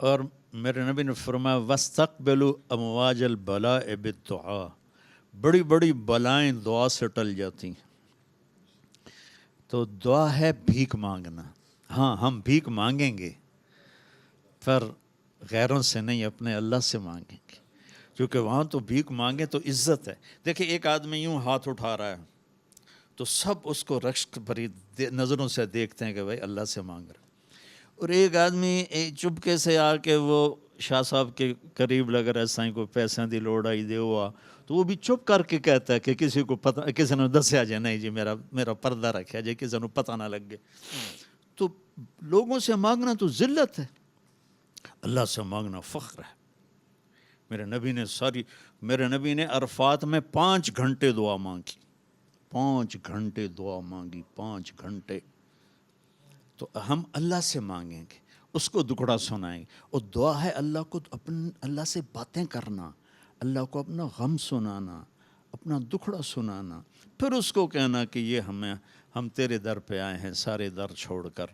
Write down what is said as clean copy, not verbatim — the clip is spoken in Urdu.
اور میرے نبی نے فرمایا وَاسْتَقْبِلُوا أَمْوَاجَ الْبَلَاءِ بِالدُّعَاءِ، بڑی بڑی بلائیں دعا سے ٹل جاتی ہیں۔ تو دعا ہے بھیک مانگنا۔ ہاں ہم بھیک مانگیں گے پر غیروں سے نہیں، اپنے اللہ سے مانگیں گے، کیونکہ وہاں تو بھیک مانگے تو عزت ہے۔ دیکھیں ایک آدمی یوں ہاتھ اٹھا رہا ہے تو سب اس کو رشک بھری نظروں سے دیکھتے ہیں کہ بھائی اللہ سے مانگ رہا ہے، اور ایک آدمی چپکے سے آ کے وہ شاہ صاحب کے قریب لگ رہا ہے، سائیں کو پیسوں دی لوڑ آئی دے ہوا، تو وہ بھی چپ کر کے کہتا ہے کہ کسی کو پتہ، کسی نے دسیا جائے نہیں جی، میرا پردہ رکھا جائے، کسی نے پتہ نہ لگ گے۔ تو لوگوں سے مانگنا تو ذلت ہے، اللہ سے مانگنا فخر ہے۔ میرے نبی نے عرفات میں 5 گھنٹے دعا مانگی، 5 گھنٹے دعا مانگی، 5 گھنٹے۔ تو ہم اللہ سے مانگیں گے، اس کو دکڑا سنائیں گے، اور دعا ہے اللہ سے باتیں کرنا، اللہ کو اپنا غم سنانا، اپنا دکھڑا سنانا، پھر اس کو کہنا کہ یہ ہم تیرے در پہ آئے ہیں سارے در چھوڑ کر،